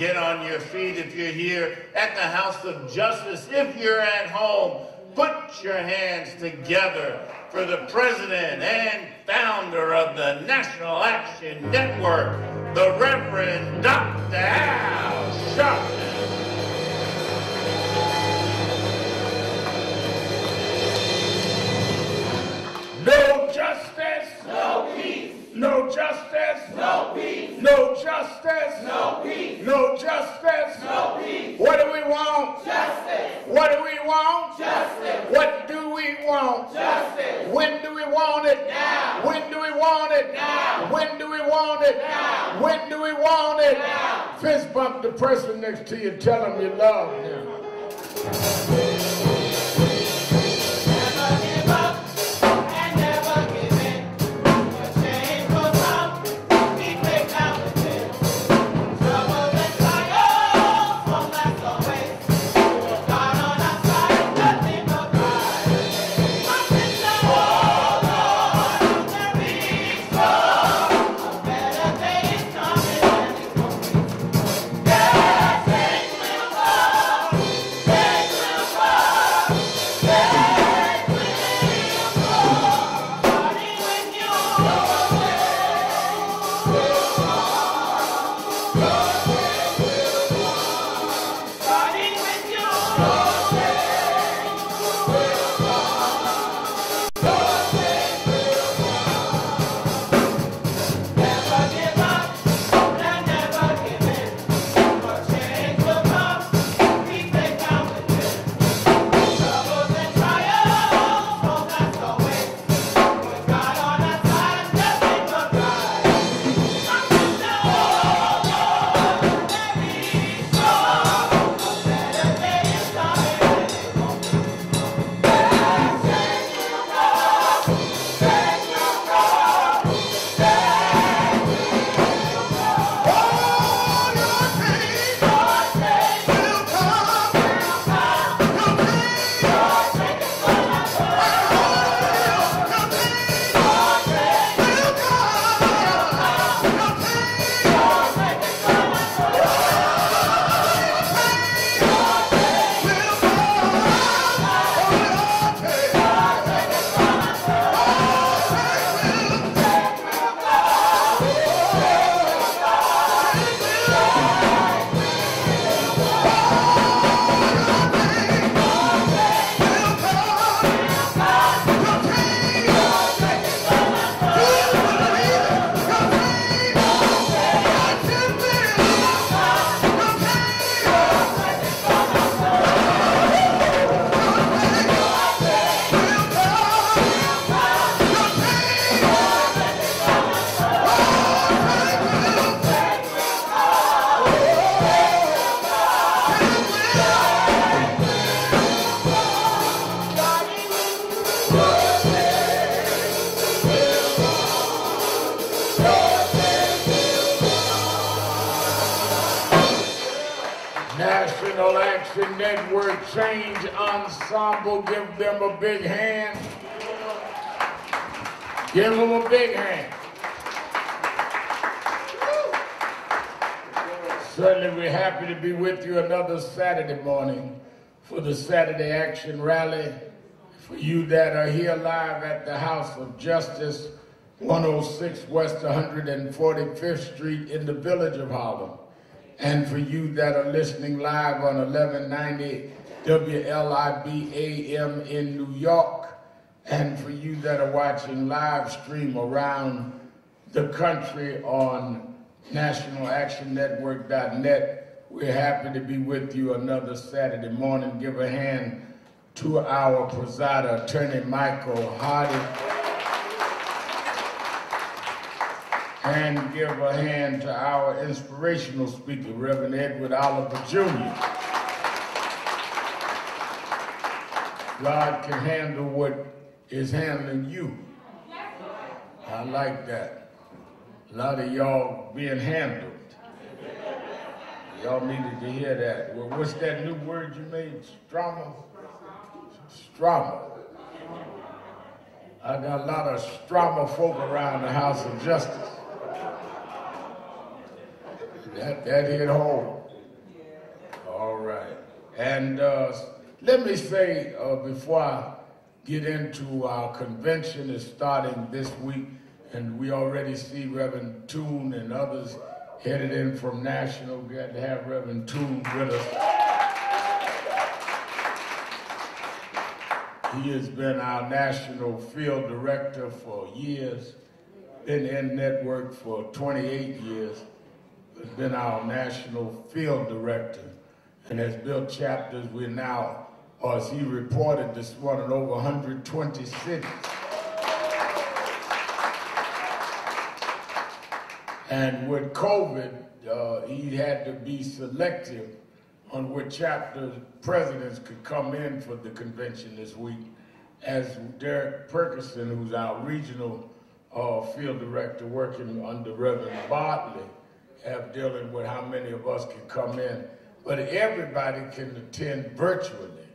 Get on your feet if you're here at the House of Justice. If you're at home, put your hands together for the president and founder of the National Action Network, the Reverend Dr. Al Sharpton. No justice, no peace. No justice, no peace. No justice, no peace. No justice, no peace. What do we want? Justice. What do we want? Justice. What do we want? Justice. When do we want it? Now. When do we want it? Now. When do we want it? Now. When do we want it? Now. Fist bump the person next to you, tell him you love him. National Action Network Change Ensemble, give them a big hand. Give them a big hand. Certainly we're happy to be with you another Saturday morning for the Saturday Action Rally. For you that are here live at the House of Justice, 106 West 145th Street in the Village of Harlem. And for you that are listening live on 1190 WLIB AM in New York, and for you that are watching live stream around the country on nationalactionnetwork.net, we're happy to be with you another Saturday morning. Give a hand to our presider, Attorney Michael Hardy. And give a hand to our inspirational speaker, Reverend Edward Oliver Jr. God can handle what is handling you. I like that. A lot of y'all being handled. Y'all needed to hear that. Well, what's that new word you made? Strama? Strama. I got a lot of strama folk around the House of Justice. That hit home. And let me say, before I get into our convention is starting this week, and we already see Reverend Toon and others headed in from National. We got to have Reverend Toon with us. He has been our national field director for years, been in network for 28 years, has been our national field director, and has built chapters. We're now, or as he reported this morning, over 120 cities. And with COVID, he had to be selective on what chapter presidents could come in for the convention this week, as Derek Perkison, who's our regional field director working under Reverend Bartley, have dealing with how many of us can come in. But everybody can attend virtually.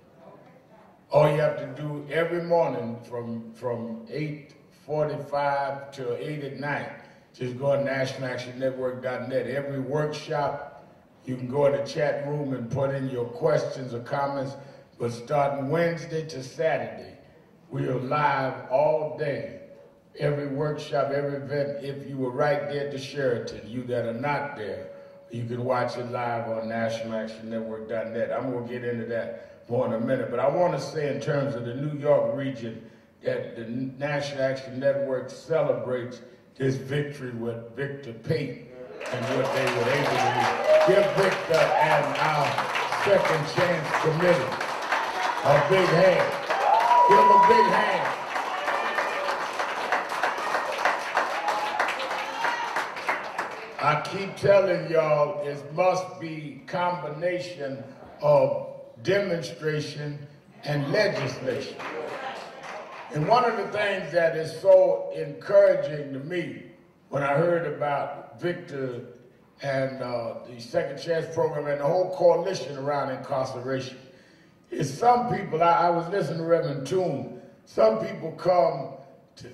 All you have to do every morning from 8:45 till 8 at night, just go to nationalactionnetwork.net. Every workshop, you can go in the chat room and put in your questions or comments, but starting Wednesday to Saturday, we are live all day. Every workshop, every event, if you were right there at the Sheraton, you that are not there, you can watch it live on nationalactionnetwork.net. I'm going to get into that more in a minute, but I want to say in terms of the New York region that the National Action Network celebrates this victory with Victor Payton and what they were able to do. Give Victor and our Second Chance Committee a big hand. Give them a big hand. I keep telling y'all it must be combination of demonstration and legislation. And one of the things that is so encouraging to me when I heard about Victor and the Second Chance Program and the whole coalition around incarceration is some people, I was listening to Reverend Toon, some people come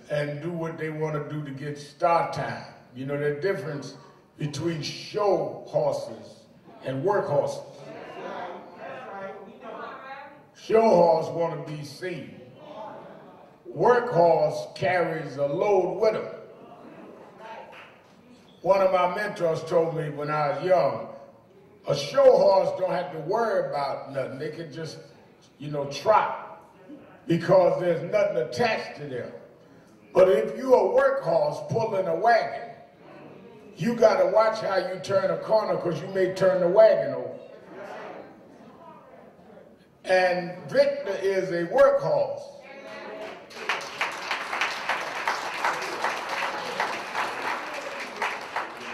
and do what they want to do to get star time. You know, the difference between show horses and work horses. Show horse want to be seen. Work horse carries a load with him. One of my mentors told me when I was young, a show horse don't have to worry about nothing. They can just, trot because there's nothing attached to them. But if you're a work horse pulling a wagon, you got to watch how you turn a corner because you may turn the wagon over. And Victor is a work horse.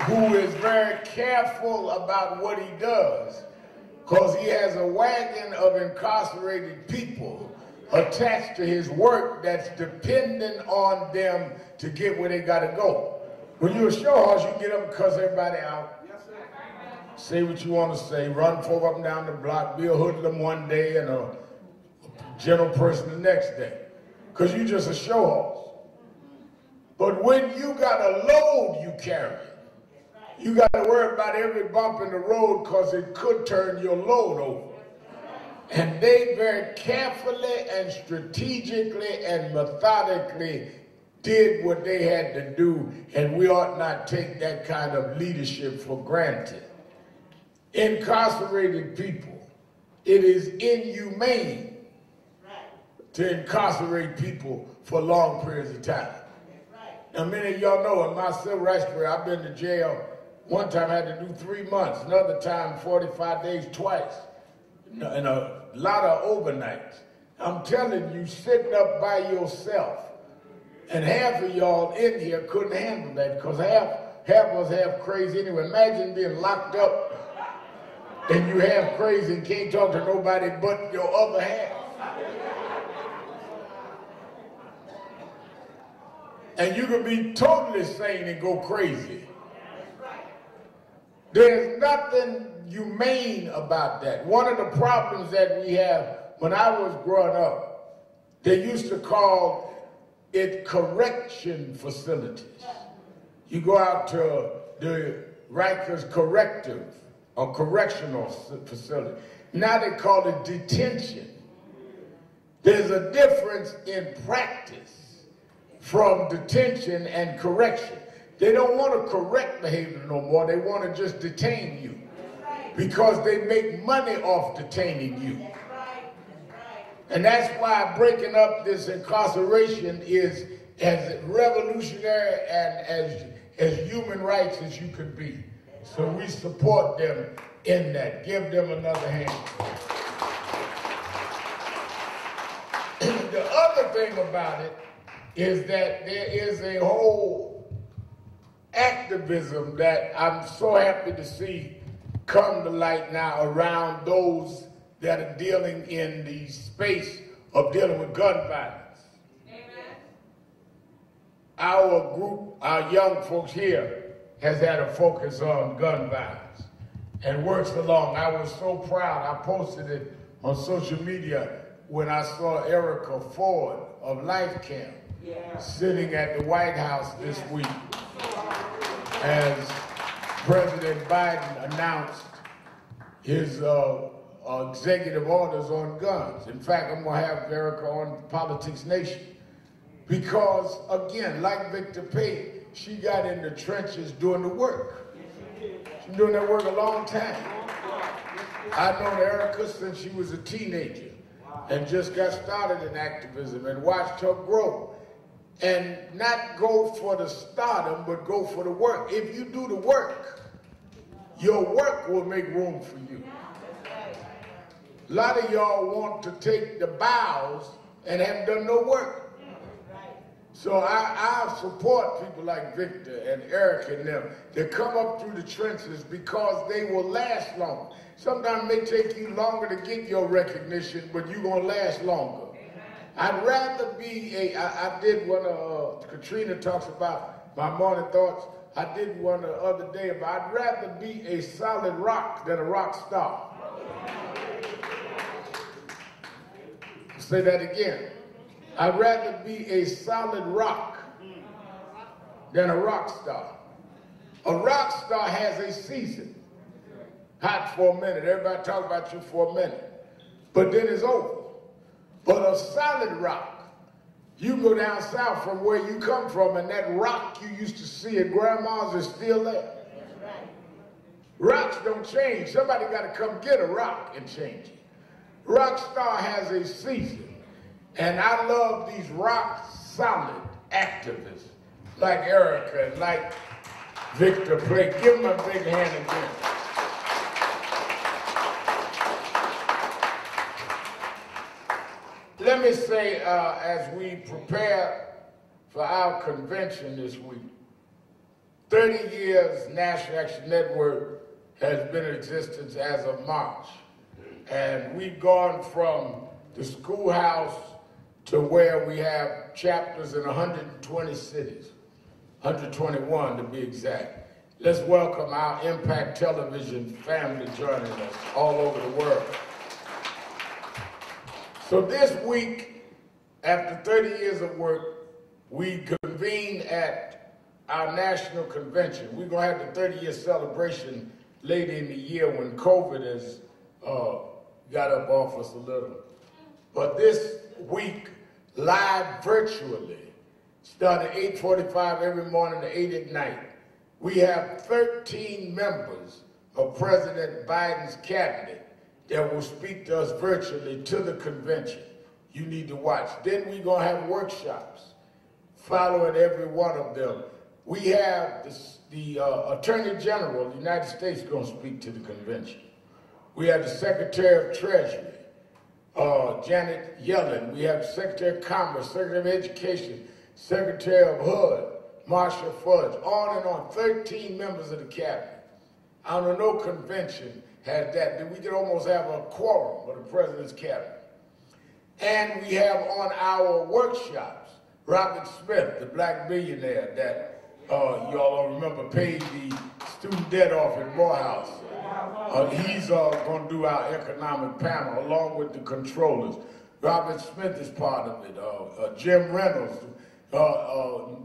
Who is very careful about what he does because he has a wagon of incarcerated people attached to his work that's dependent on them to get where they got to go. When you're a show horse, you get up and cuss everybody out. Say what you want to say, run folk up and down the block, be a hoodlum one day and a gentle person the next day. Because you're just a show horse. But when you got a load you carry, you got to worry about every bump in the road because it could turn your load over. And they very carefully and strategically and methodically did what they had to do, and we ought not take that kind of leadership for granted. Incarcerated people, it is inhumane to incarcerate people for long periods of time. Now, many of y'all know in my civil rights career, I've been to jail. One time I had to do 3 months, another time 45 days twice, and a lot of overnights. I'm telling you, sitting up by yourself, and half of y'all in here couldn't handle that because half of us have crazy anyway. Imagine being locked up and you have crazy and can't talk to nobody but your other half. And you can be totally sane and go crazy. There's nothing humane about that. One of the problems that we have, when I was growing up, they used to call it correction facilities. You go out to the Rikers Corrective a correctional facility. Now they call it detention. There's a difference in practice from detention and correction. They don't want to correct behavior no more. They want to just detain you because they make money off detaining you. And that's why breaking up this incarceration is as revolutionary and as human rights as you could be. So we support them in that. Give them another hand. The other thing about it is that there is a whole activism that I'm so happy to see come to light now around those that are dealing in the space of dealing with gun violence. Amen. Our group, our young folks here, has had a focus on gun violence and works along. I was so proud. I posted it on social media when I saw Erica Ford of Life Camp sitting at the White House this week as President Biden announced his executive orders on guns. In fact, I'm going to have Erica on Politics Nation because, again, like Victor Pate, she got in the trenches doing the work. She's been doing that work a long time. I've known Erica since she was a teenager and just got started in activism and watched her grow. And not go for the stardom, but go for the work. If you do the work, your work will make room for you. A lot of y'all want to take the bows and haven't done no work. So I support people like Victor and Eric and them that come up through the trenches because they will last longer. Sometimes it may take you longer to get your recognition, but you're going to last longer. I'd rather be I did one, Katrina talks about my morning thoughts. I did one the other day about I'd rather be a solid rock than a rock star. Say that again. I'd rather be a solid rock than a rock star. A rock star has a season. Hot for a minute. Everybody talk about you for a minute. But then it's over. But a solid rock, you go down south from where you come from, and that rock you used to see at grandma's is still there. Rocks don't change. Somebody got to come get a rock and change it. Rockstar has a season, and I love these rock solid activists like Erica and like Victor Play. Give them a big hand again. Let me say, as we prepare for our convention this week, 30 years National Action Network has been in existence as of March. And we've gone from the schoolhouse to where we have chapters in 120 cities, 121 to be exact. Let's welcome our Impact Television family joining us all over the world. So this week, after 30 years of work, we convene at our national convention. We're going to have the 30-year celebration later in the year when COVID has got up off us a little. But this week, live virtually, starting at 8:45 every morning to 8 at night, we have 13 members of President Biden's cabinet that will speak to us virtually to the convention. You need to watch. Then we're going to have workshops following every one of them. We have the Attorney General of the United States going to speak to the convention. We have the Secretary of Treasury, Janet Yellen. We have the Secretary of Commerce, Secretary of Education, Secretary of HUD, Marshall Fudge, on and on, 13 members of the cabinet. I don't know, no convention has that. We could almost have a quorum of the president's cabinet. And we have on our workshops, Robert Smith, the black billionaire that y'all remember paid the student debt off in Morehouse. He's going to do our economic panel along with the controllers. Robert Smith is part of it. Jim Reynolds,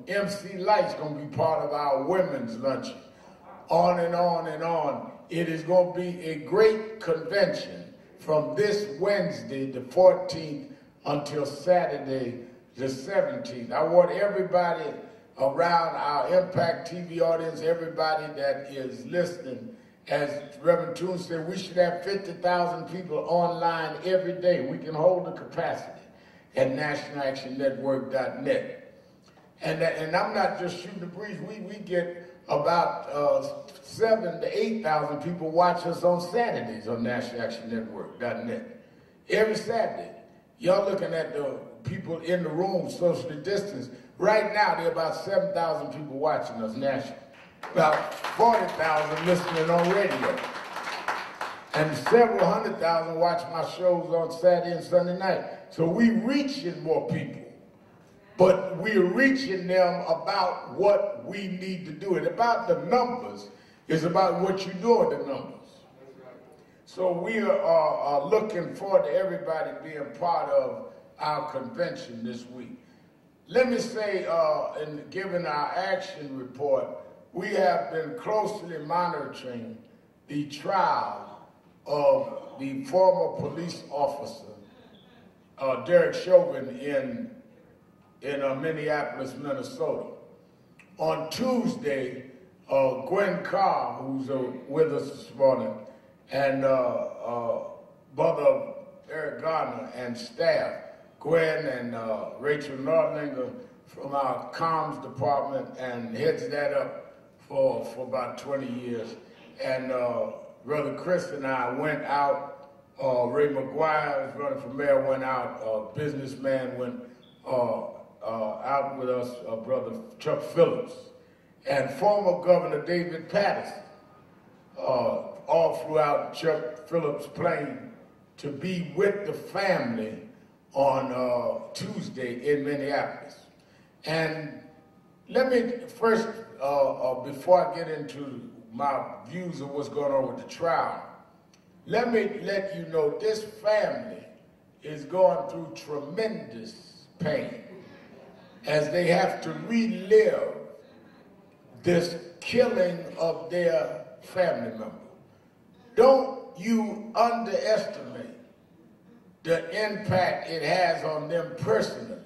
MC Light's going to be part of our women's luncheon. On and on and on. it is going to be a great convention from this Wednesday, the 14th, until Saturday, the 17th. I want everybody around our Impact TV audience, everybody that is listening, as Reverend Toon said, we should have 50,000 people online every day. We can hold the capacity at nationalactionnetwork.net. And I'm not just shooting the breeze. We get about 7,000 to 8,000 people watch us on Saturdays on nationalactionnetwork.net. Every Saturday. Y'all looking at the people in the room socially distanced. Right now, there are about 7,000 people watching us nationally. About 40,000 listening on radio. And several hundred thousand watch my shows on Saturday and Sunday night. So we're reaching more people. But we're reaching them about what we need to do. And about the numbers is about what you do with the numbers. So we are looking forward to everybody being part of our convention this week. Let me say, in giving our action report, we have been closely monitoring the trial of the former police officer, Derek Chauvin, in Minneapolis, Minnesota. On Tuesday, Gwen Carr, who's with us this morning, and Brother Eric Gardner and staff, Gwen and Rachel Nordlinger from our comms department, and heads that up for about 20 years. And Brother Chris and I went out, Ray McGuire, who's running for mayor, went out, businessman went out with us, Brother Chuck Phillips, and former Governor David Paterson, all throughout Chuck Phillips' plane to be with the family on Tuesday in Minneapolis. And let me first, before I get into my views of what's going on with the trial, let me let you know this family is going through tremendous pain as they have to relive this killing of their family member. Don't you underestimate the impact it has on them personally.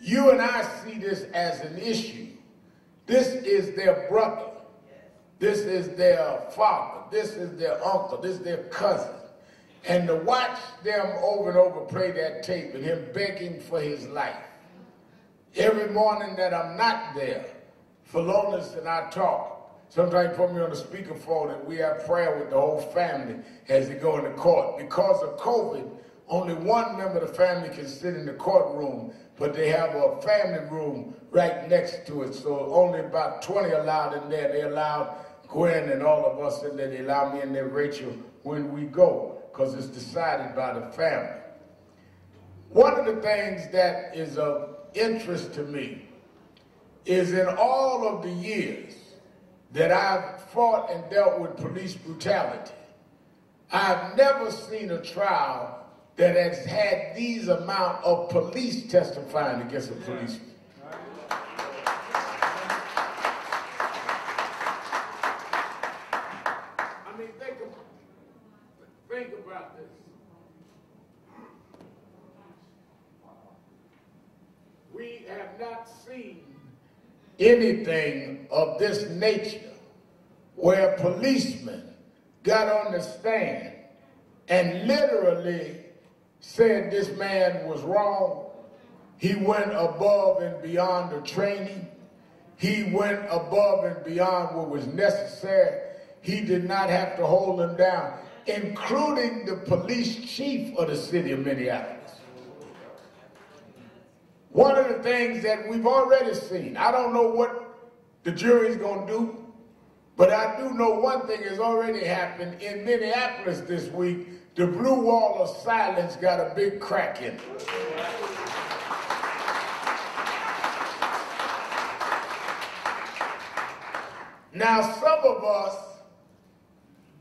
You and I see this as an issue. This is their brother. This is their father. This is their uncle. This is their cousin. And to watch them over and over play that tape and him begging for his life. Every morning that I'm not there, Philonis and I talk. Sometimes he put me on the speakerphone and we have prayer with the whole family as they go into court. Because of COVID, only one member of the family can sit in the courtroom, but they have a family room right next to it. So only about 20 allowed in there. They allowed Gwen and all of us in there. They allow me and then Rachel when we go, because it's decided by the family. One of the things that is of interest to me is in all of the years that I've fought and dealt with police brutality, I've never seen a trial that has had these amount of police testifying against a policeman. I mean, think about this. We have not seen anything of this nature where policemen got on the stand and literally said this man was wrong. He went above and beyond the training. He went above and beyond what was necessary. He did not have to hold him down, including the police chief of the city of Minneapolis. One of the things that we've already seen, I don't know what the jury's going to do, but I do know one thing has already happened in Minneapolis this week. The blue wall of silence got a big crack in it. Now, some of us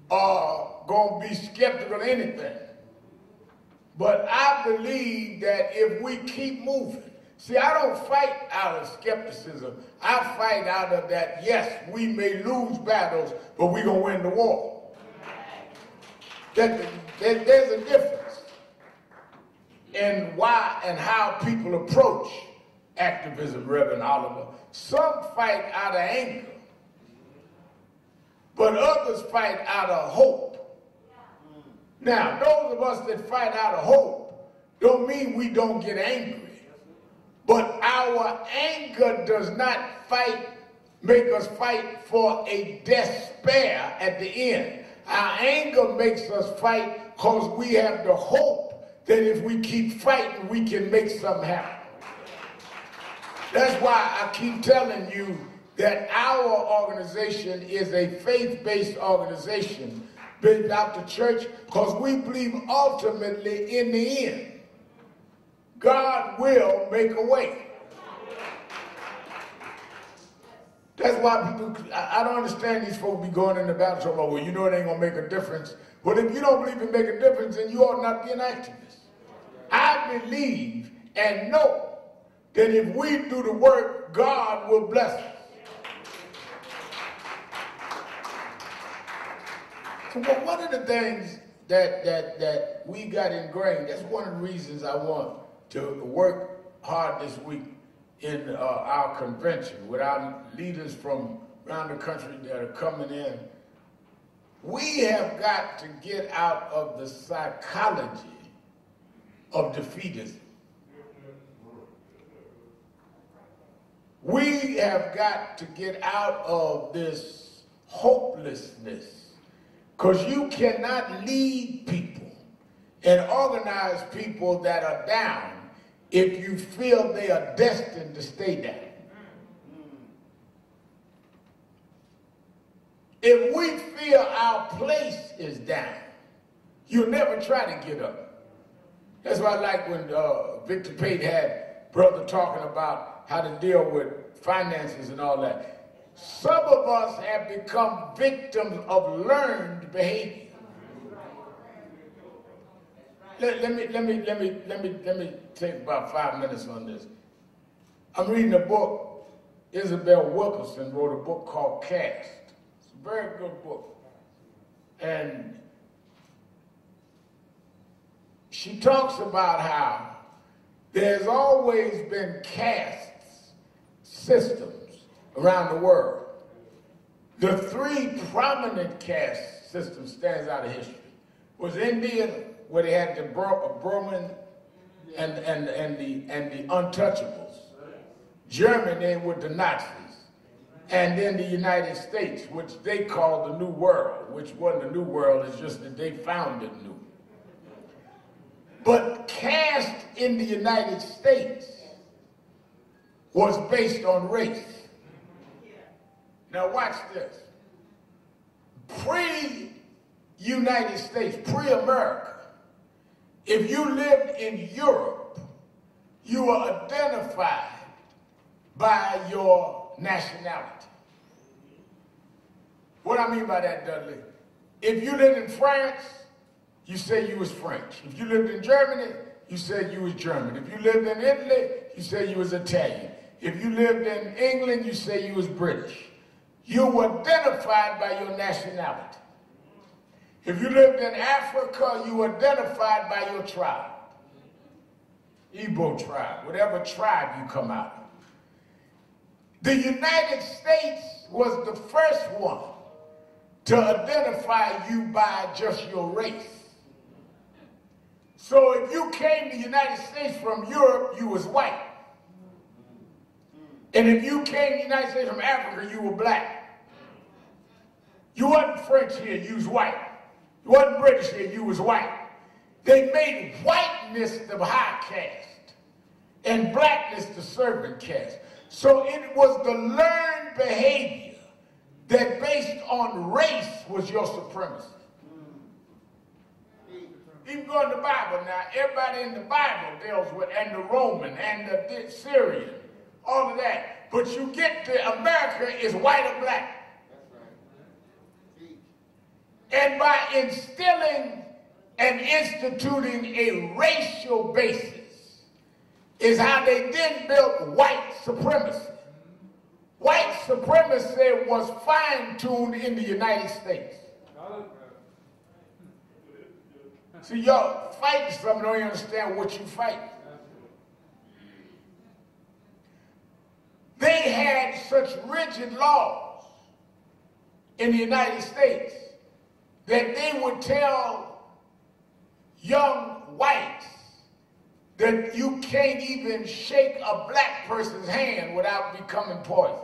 are going to be skeptical of anything, but I believe that if we keep moving, See, I don't fight out of skepticism. I fight out of that, yes, we may lose battles, but we're going to win the war. There's a difference in why and how people approach activism, Reverend Oliver. Some fight out of anger, but others fight out of hope. Now, those of us that fight out of hope don't mean we don't get angry. But our anger does not make us fight for a despair at the end. Our anger makes us fight because we have the hope that if we keep fighting, we can make something happen. That's why I keep telling you that our organization is a faith-based organization built out the church because we believe ultimately in the end, God will make a way. That's why people, I don't understand these folks be going in the battle talking about, well, you know it ain't going to make a difference. Well, if you don't believe it make a difference, then you ought not be an activist. I believe and know that if we do the work, God will bless us. So one of the things that we got ingrained, that's one of the reasons I want to work hard this week in our convention with our leaders from around the country that are coming in. We have got to get out of the psychology of defeatism. We have got to get out of this hopelessness, because you cannot lead people and organize people that are down if you feel they are destined to stay down. If we feel our place is down, you'll never try to get up. That's why I like when Victor Pate had brother talking about how to deal with finances and all that. Some of us have become victims of learned behavior. Let me take about 5 minutes on this. I'm reading a book. Isabel Wilkerson wrote a book called Caste. It's a very good book. And she talks about how there's always been caste systems around the world. The three prominent caste systems stands out of history. Was India, where they had the Brahmin and the untouchables. Germany with the Nazis. And then the United States, which they called the New World, which wasn't the New World, it's just that they founded new. But caste in the United States was based on race. Now watch this. Pre-United States, pre-America, if you lived in Europe, you were identified by your nationality. What I mean by that, Dudley? If you lived in France, you say you was French. If you lived in Germany, you said you was German. If you lived in Italy, you said you was Italian. If you lived in England, you say you was British. You were identified by your nationality. If you lived in Africa, you were identified by your tribe. Igbo tribe, whatever tribe you come out of. The United States was the first one to identify you by just your race. So if you came to the United States from Europe, you was white. And if you came to the United States from Africa, you were black. You wasn't French here, you was white. You wasn't British here, you was white. They made whiteness the high caste and blackness the servant caste. So it was the learned behavior that based on race was your supremacy. Even go in the Bible now, everybody in the Bible deals with, and the Roman, and the Syrian, all of that. But you get to America is white or black. And by instilling and instituting a racial basis, is how they then built white supremacy. White supremacy was fine-tuned in the United States. See, y'all fighting something, don't even understand what you fight. They had such rigid laws in the United States that they would tell young whites that you can't even shake a black person's hand without becoming poisoned.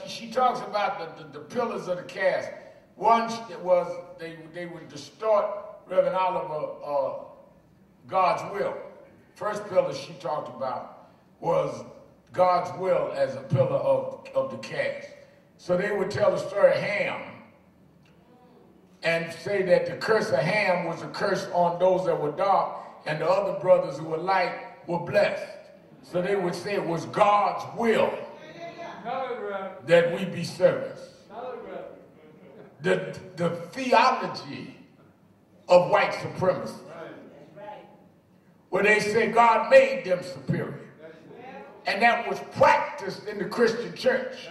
She talks about the pillars of the caste. One was they would distort Reverend Oliver God's will. First pillar she talked about was God's will as a pillar of the caste. So they would tell the story of Ham and say that the curse of Ham was a curse on those that were dark, and the other brothers who were light were blessed. So they would say it was God's will that we be servants. The theology of white supremacy, where they say God made them superior. And that was practiced in the Christian church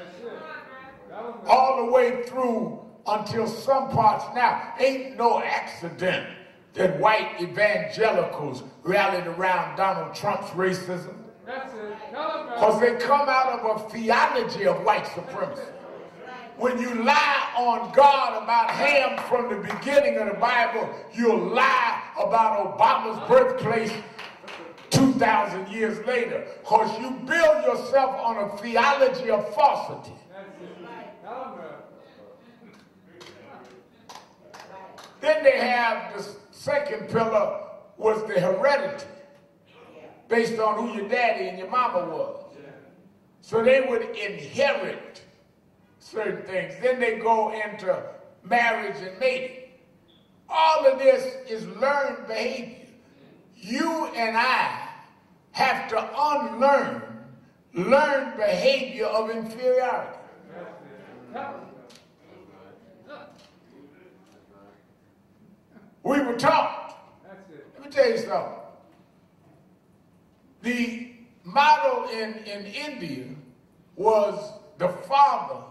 all the way through until some parts now. Ain't no accident that white evangelicals rallied around Donald Trump's racism. Because they come out of a theology of white supremacy. When you lie on God about Ham from the beginning of the Bible, you'll lie about Obama's birthplace 2,000 years later. Because you build yourself on a theology of falsity. Then they have the second pillar was the heredity, based on who your daddy and your mama was. So they would inherit certain things. Then they go into marriage and mating. All of this is learned behavior. You and I have to unlearn learned behavior of inferiority. We were taught. Let me tell you something. The model in India was the father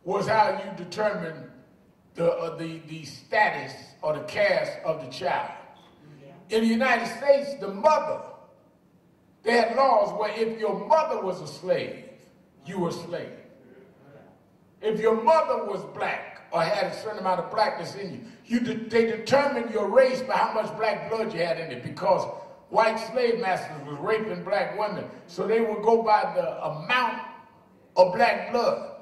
was how you determine the status or the caste of the child. In the United States, the mother, they had laws where if your mother was a slave, you were a slave. If your mother was black or had a certain amount of blackness in you, they determined your race by how much black blood you had in it, because white slave masters was raping black women. So they would go by the amount of black blood.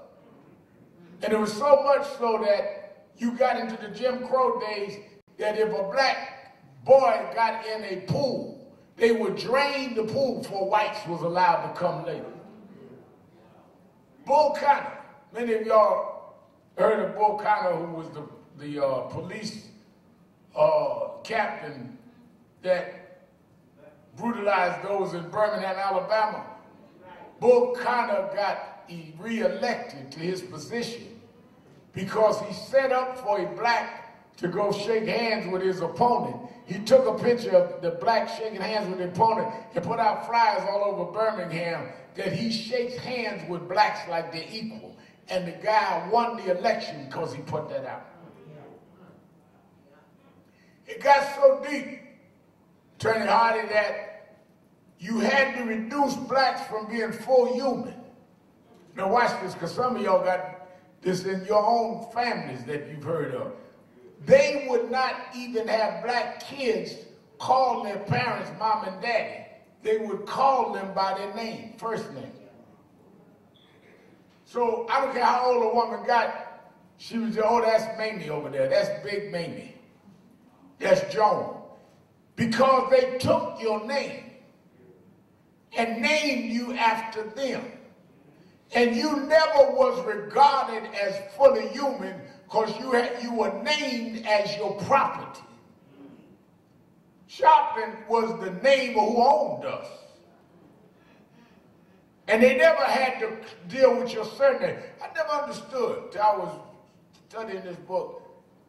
And it was so much so that you got into the Jim Crow days that if a black boy got in a pool, they would drain the pool before whites was allowed to come later. Bull Connor. Many of y'all heard of Bull Connor, who was the police captain that brutalized those in Birmingham, Alabama. Bull Connor got re-elected to his position because he set up for a black to go shake hands with his opponent. He took a picture of the black shaking hands with the opponent and put out flyers all over Birmingham that he shakes hands with blacks like they're equal. And the guy won the election because he put that out. It got so deep, Attorney Hardy, that you had to reduce blacks from being full human. Now watch this, because some of y'all got this in your own families that you've heard of. They would not even have black kids call their parents mom and daddy. They would call them by their name, first name. So I don't care how old a woman got, she was, oh, that's Mamie over there. That's Big Mamie. That's Joan. Because they took your name and named you after them. And you never was regarded as fully human because you were named as your property. Sharpton was the name of who owned us. And they never had to deal with your surname. I never understood till I was studying this book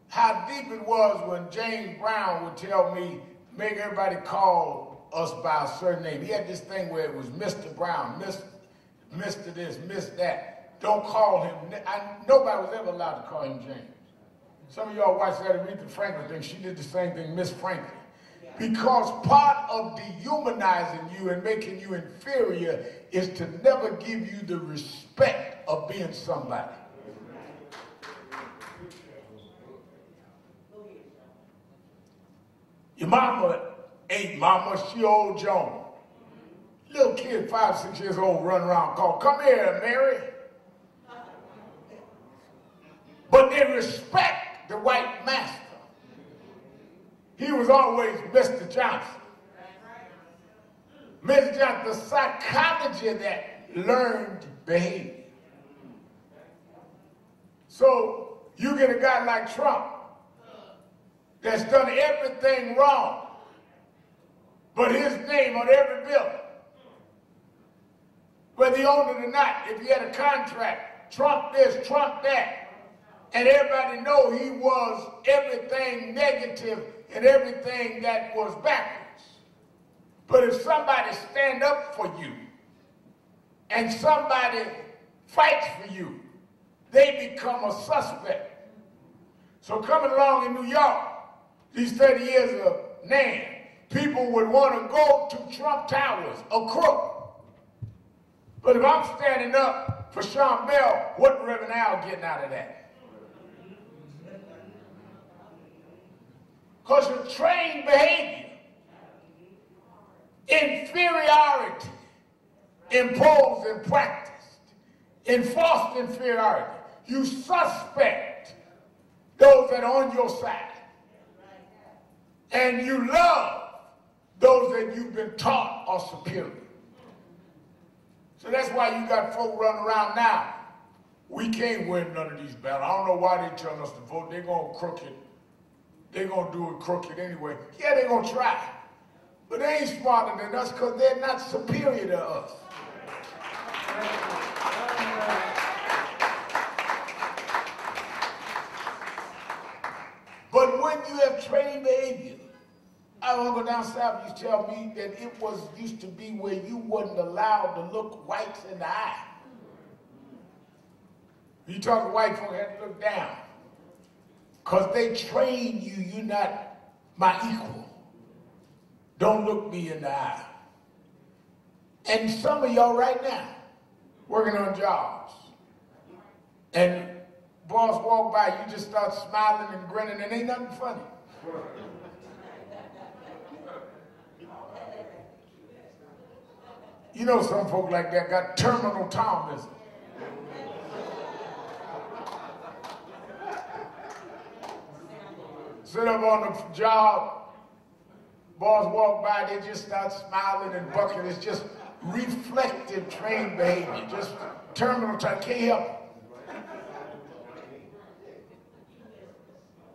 how deep it was when James Brown would tell me, make everybody call us by a certain name. He had this thing where it was Mr. Brown, Mr. this, Miss that. Don't call him. Nobody was ever allowed to call him James. Some of y'all watched that Aretha Franklin thing. She did the same thing, Miss Franklin. Because part of dehumanizing you and making you inferior is to never give you the respect of being somebody. Your mama ain't mama, she old Joan. Little kid, 5, 6 years old, run around, call, come here, Mary. But they respect the white master. He was always Mr. Johnson. Mr. Johnson, the psychology of that learned behavior. So you get a guy like Trump that's done everything wrong, but his name on every building. Whether he owned it or not, if he had a contract, Trump this, Trump that, and everybody know he was everything negative and everything that was backwards. But if somebody stand up for you and somebody fights for you, they become a suspect. So coming along in New York, these 30 years of Nan, people would want to go to Trump Towers, a crook. But if I'm standing up for Sean Bell, what Reverend Al getting out of that? Because of trained behavior, inferiority imposed and practiced, enforced inferiority. You suspect those that are on your side. And you love those that you've been taught are superior. So that's why you got folk running around now. We can't win none of these battles. I don't know why they telling us to vote. They're going to crook it. They're going to do it crooked anyway. Yeah, they're going to try. But they ain't smarter than us because they're not superior to us. But when you have trained behavior, I want to go down south, you tell me that it used to be where you wasn't allowed to look whites in the eye. You talk to white folk, had to look down. Because they train you, you're not my equal. Don't look me in the eye. And some of y'all right now, working on jobs. And boss walk by, you just start smiling and grinning, and ain't nothing funny. You know some folk like that got terminal Thomism. Sit up on the job, boss walk by, they just start smiling and bucking. It's just reflective trained behavior, just terminal time, can't help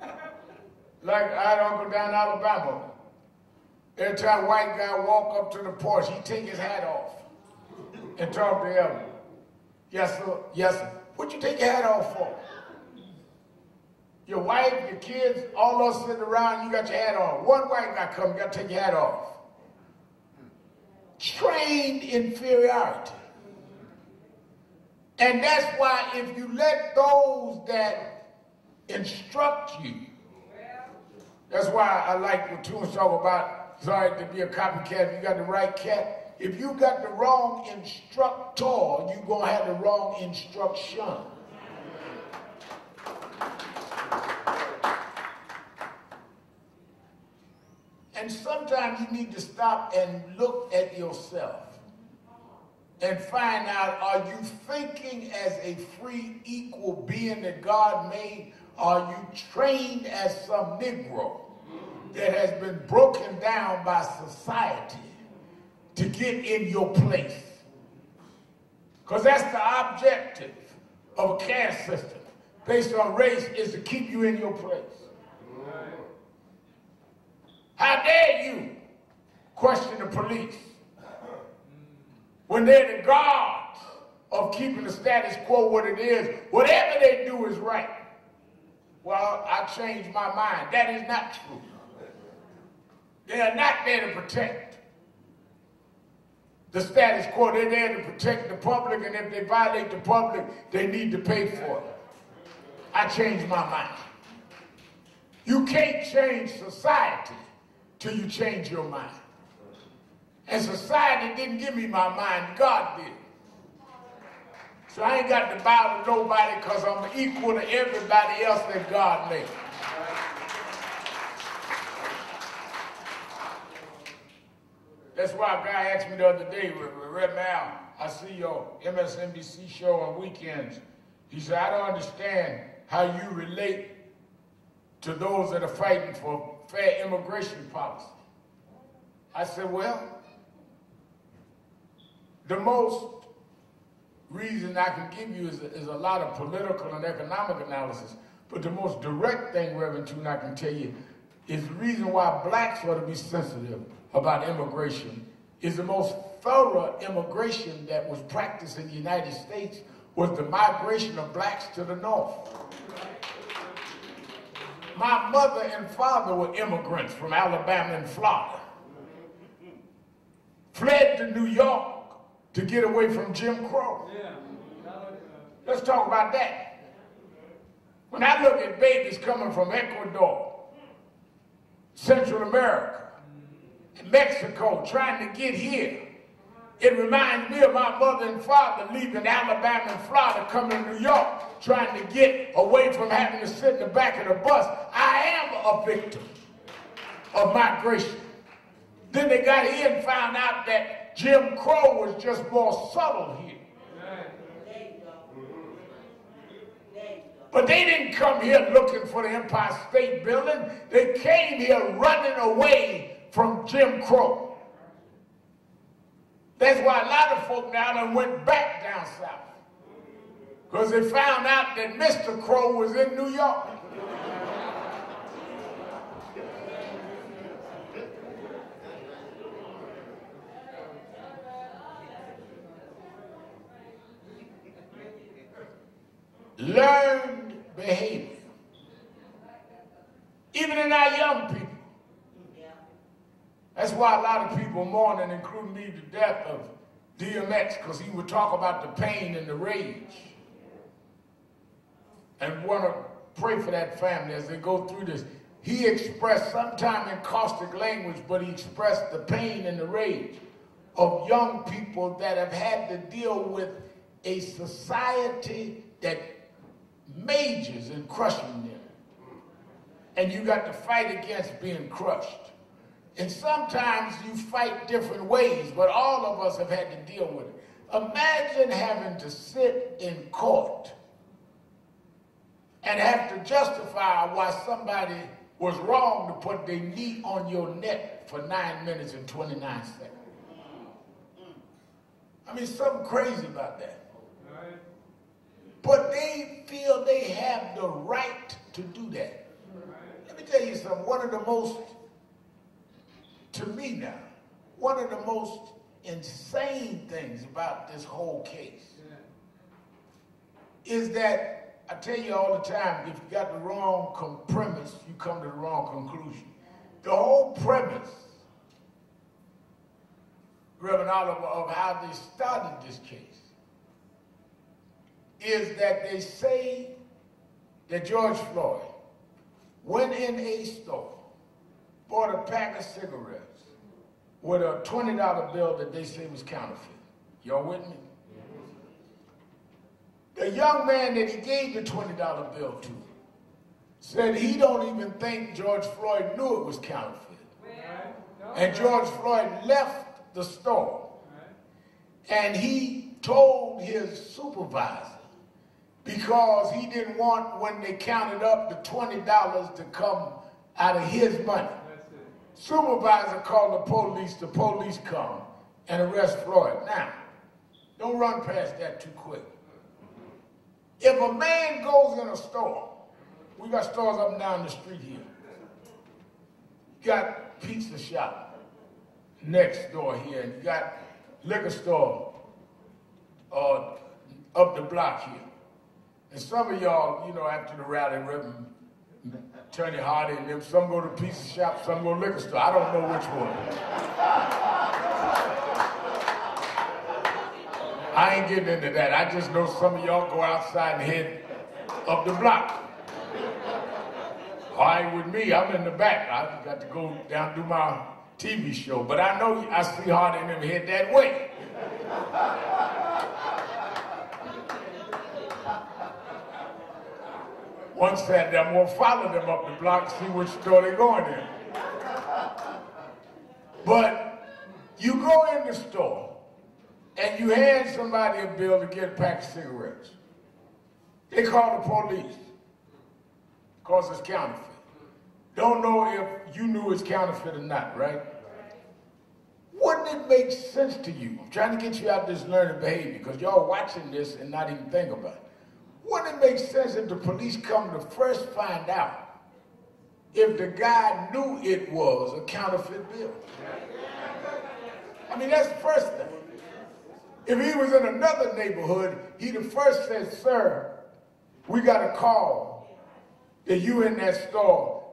it. Like I don't go down to Alabama. Every time a white guy walk up to the porch, he take his hat off and talk to him. Yes, sir. Yes, sir. What you take your hat off for? Your wife, your kids, all those sitting around, you got your hat on. One white guy come, you got to take your hat off. Trained inferiority. And that's why if you let those that instruct you, that's why I like what Tunes talk about, it's all right to be a copycat if you got the right cat. If you got the wrong instructor, you're going to have the wrong instruction. And sometimes you need to stop and look at yourself and find out, are you thinking as a free, equal being that God made? Are you trained as some Negro that has been broken down by society to get in your place? Because that's the objective of a caste system based on race, is to keep you in your place. How dare you question the police when they're the guards of keeping the status quo what it is? Whatever they do is right. well, I changed my mind. That is not true. They are not there to protect the status quo. They're there to protect the public, and if they violate the public, they need to pay for it. I changed my mind. You can't change society till you change your mind. And society didn't give me my mind, God did. So I ain't got to bow to nobody because I'm equal to everybody else that God made. That's why a guy asked me the other day, Reverend Al, I see your MSNBC show on weekends. He said, I don't understand how you relate to those that are fighting for fair immigration policy. I said, well, the most reason I can give you is a lot of political and economic analysis, but the most direct thing, Reverend Toon, I can tell you is the reason why blacks ought to be sensitive about immigration is the most thorough immigration that was practiced in the United States was the migration of blacks to the north. My mother and father were immigrants from Alabama and Florida. Fled to New York to get away from Jim Crow. Let's talk about that. When I look at babies coming from Ecuador, Central America, and Mexico trying to get here, it reminds me of my mother and father leaving Alabama and Florida, coming to New York, trying to get away from having to sit in the back of the bus. I am a victim of migration. Then they got here and found out that Jim Crow was just more subtle here. But they didn't come here looking for the Empire State Building. They came here running away from Jim Crow. That's why a lot of folk now done went back down south. Because they found out that Mr. Crow was in New York. Learned behavior. Even in our young people. That's why a lot of people mourning, including me, the death of DMX, because he would talk about the pain and the rage. And want to pray for that family as they go through this. He expressed, sometime in caustic language, but he expressed the pain and the rage of young people that have had to deal with a society that majors in crushing them. And you got to fight against being crushed. And sometimes you fight different ways, but all of us have had to deal with it. Imagine having to sit in court and have to justify why somebody was wrong to put their knee on your neck for 9 minutes and 29 seconds. I mean, something crazy about that. But they feel they have the right to do that. Let me tell you something. One of the most, to me now, one of the most insane things about this whole case is that, I tell you all the time, if you got the wrong premise, you come to the wrong conclusion. The whole premise, Reverend Oliver, of how they started this case is that they say that George Floyd went in a store, bought a pack of cigarettes with a $20 bill that they say was counterfeit. Y'all with me? The young man that he gave the $20 bill to said he don't even think George Floyd knew it was counterfeit. And George Floyd left the store and he told his supervisor, because he didn't want, when they counted up, the $20 to come out of his money. Supervisor called the police come and arrest Floyd. Now, don't run past that too quick. If a man goes in a store, we got stores up and down the street here. You got pizza shop next door here, and you got liquor store up the block here. And some of y'all, you know, after the rally, Reverend Attorney Hardy and them. Some go to pizza shop, some go to liquor store. I don't know which one. I ain't getting into that. I just know some of y'all go outside and head up the block. All right, with me, I'm in the back. I got to go down and do my TV show. But I know I see Hardy and them head that way. One Saturday, I'm going to follow them up the block, see which store they're going in. But you go in the store, and you hand somebody a bill to get a pack of cigarettes. They call the police, because it's counterfeit. Don't know if you knew it's counterfeit or not, right? Wouldn't it make sense to you? I'm trying to get you out of this learning behavior, because y'all watching this and not even think about it. Wouldn't it make sense if the police come to first find out if the guy knew it was a counterfeit bill? I mean, that's the first thing. If he was in another neighborhood, he'd have first said, sir, we got a call that you in that store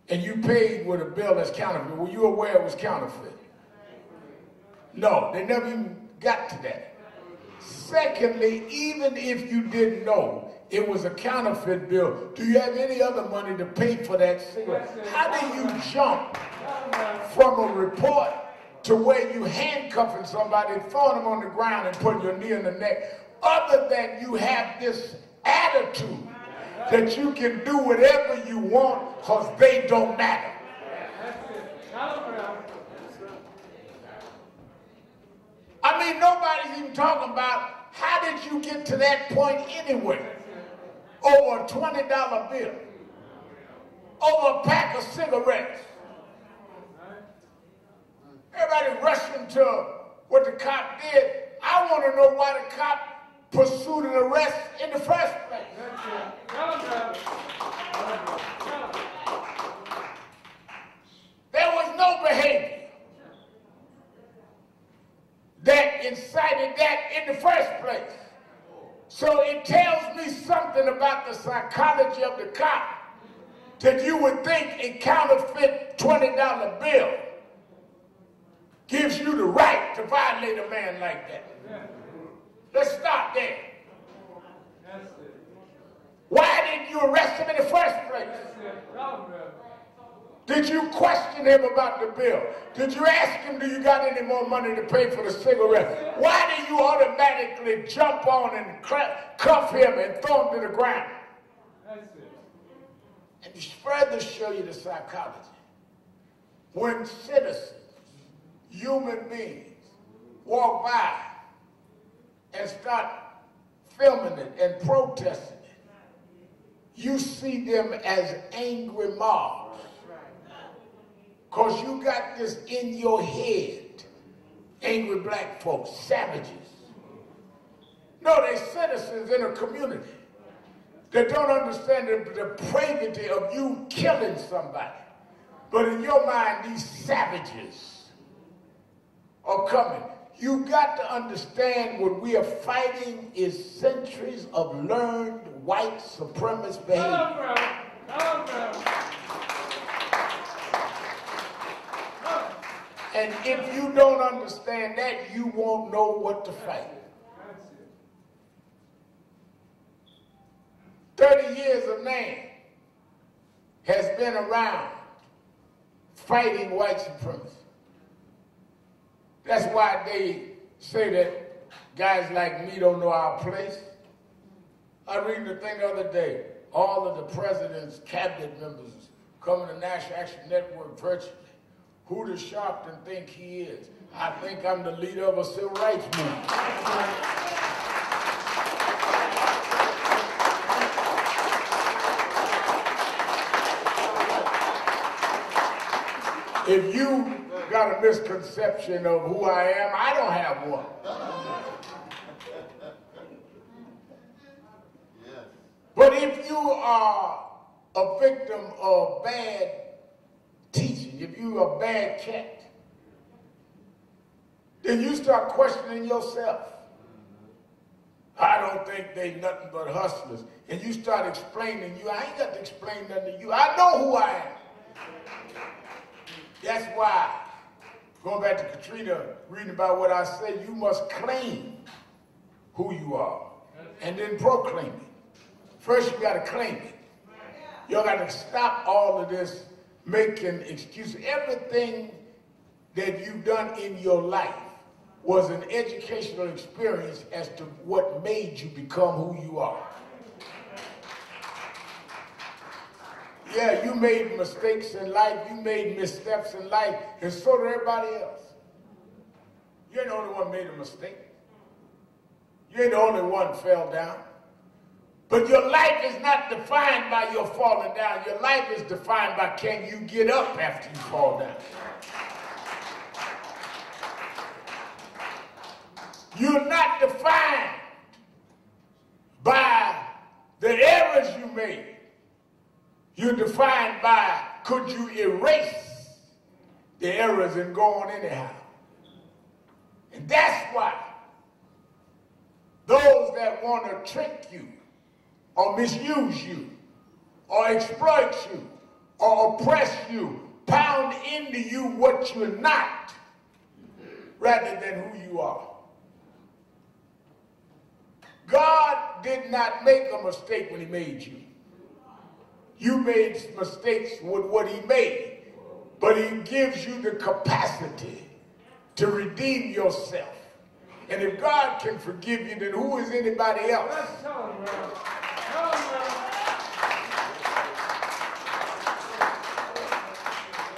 and you paid with a bill that's counterfeit. Were you aware it was counterfeit? No, they never even got to that. Secondly, even if you didn't know it was a counterfeit bill, do you have any other money to pay for that cigarette? How do you jump from a report to where you handcuffing somebody, throwing them on the ground and putting your knee in the neck, other than you have this attitude that you can do whatever you want because they don't matter? I mean, nobody's even talking about how did you get to that point anyway? Over a $20 bill, over a pack of cigarettes. Everybody rushing to what the cop did. I want to know why the cop pursued an arrest in the first place. There was no behavior that incited that in the first place. So it tells me something about the psychology of the cop that you would think a counterfeit $20 bill gives you the right to violate a man like that. Let's stop there. Why didn't you arrest him in the first place? Did you question him about the bill? Did you ask him, do you got any more money to pay for the cigarette? Why do you automatically jump on and cuff him and throw him to the ground? And to further show you the psychology, when citizens, human beings, walk by and start filming it and protesting it, you see them as angry mobs. Because you got this in your head, angry black folks, savages. No, they're citizens in a community that don't understand the depravity of you killing somebody. But in your mind, these savages are coming. You got to understand what we are fighting is centuries of learned white supremacist behavior. And if you don't understand that, you won't know what to fight. 30 years of man has been around fighting white supremacy. That's why they say that guys like me don't know our place. I read the thing the other day, all of the president's cabinet members coming to National Action Network virtually. Who does Sharpton think he is? I think I'm the leader of a civil rights movement. If you got a misconception of who I am, I don't have one. But if you are a victim of bad teaching, if you're a bad cat, then you start questioning yourself. I don't think they nothing but hustlers. And you start explaining I ain't got to explain nothing to you. I know who I am. That's why, going back to Katrina, reading about what I said, you must claim who you are and then proclaim it. First, you got to claim it. You got to stop all of this making excuses. Everything that you've done in your life was an educational experience as to what made you become who you are. Yeah, you made mistakes in life, you made missteps in life, and so did everybody else. You ain't the only one made a mistake. You ain't the only one fell down. But your life is not defined by your falling down. Your life is defined by can you get up after you fall down. You're not defined by the errors you made. You're defined by could you erase the errors and go on anyhow. And that's why those that want to trick you or misuse you or exploit you or oppress you, pound into you what you're not rather than who you are. God did not make a mistake when he made you. You made mistakes with what he made, but he gives you the capacity to redeem yourself. And if God can forgive you, then who is anybody else?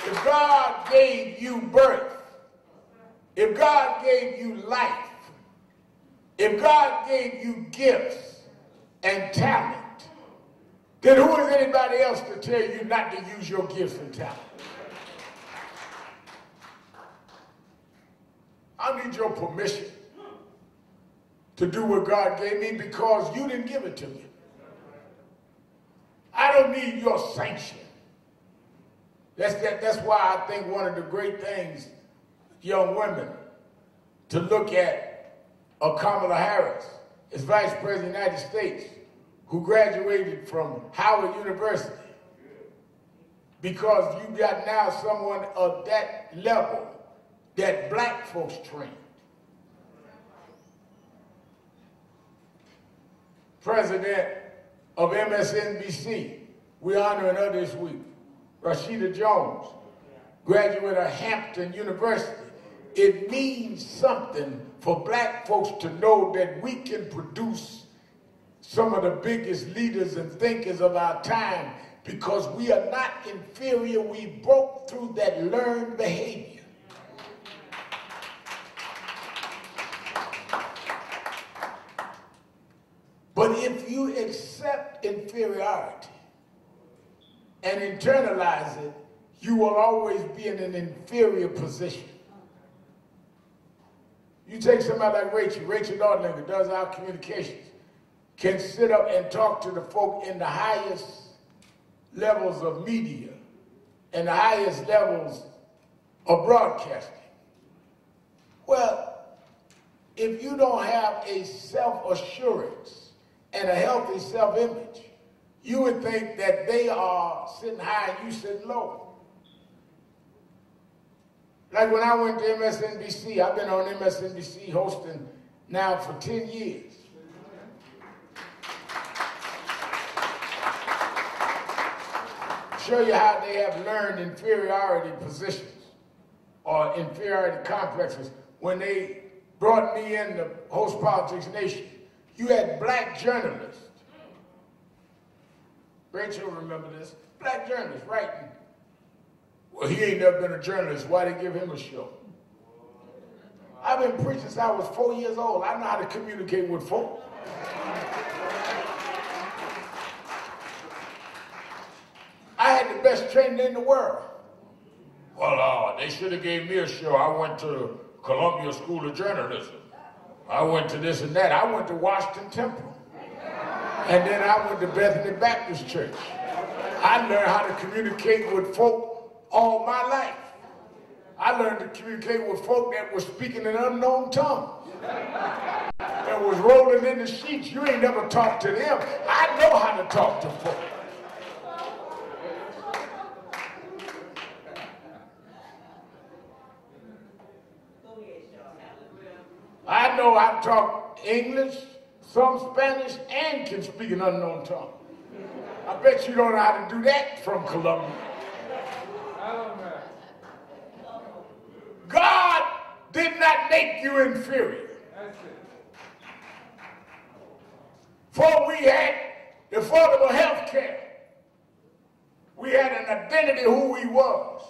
If God gave you birth, if God gave you life, if God gave you gifts and talent, then who is anybody else to tell you not to use your gifts and talent? I need your permission to do what God gave me because you didn't give it to me. I don't need your sanction. That's why I think one of the great things, young women, to look at Kamala Harris is Vice President of the United States, who graduated from Howard University, because you got now someone of that level that black folks trained. President of MSNBC, we're honoring her this week, Rashida Jones, graduate of Hampton University. It means something for black folks to know that we can produce some of the biggest leaders and thinkers of our time because we are not inferior. We broke through that learned behavior. But if you accept inferiority and internalize it, you will always be in an inferior position. You take somebody like Rachel Nordlinger, does our communications, can sit up and talk to the folk in the highest levels of media and the highest levels of broadcasting. Well, if you don't have a self-assurance and a healthy self-image, you would think that they are sitting high and you sitting low. Like when I went to MSNBC, I've been on MSNBC hosting now for 10 years. Show you how they have learned inferiority positions or inferiority complexes. When they brought me in to host Politics Nation, you had black journalists. Rachel will remember this. Black journalists writing, well, he ain't never been a journalist. Why they give him a show? I've been preaching since I was 4 years old. I know how to communicate with folk. I had the best training in the world. Well, they should have gave me a show. I went to Columbia School of Journalism. I went to this and that. I went to Washington Temple. And then I went to Bethany Baptist Church. I learned how to communicate with folk all my life. I learned to communicate with folk that were speaking in unknown tongues. And that was rolling in the sheets, you ain't never talked to them. I know how to talk to folk. I know how to talk English, some Spanish, and can speak an unknown tongue. I bet you don't know how to do that from Colombia. God did not make you inferior. For we had affordable health care. We had an identity who we was.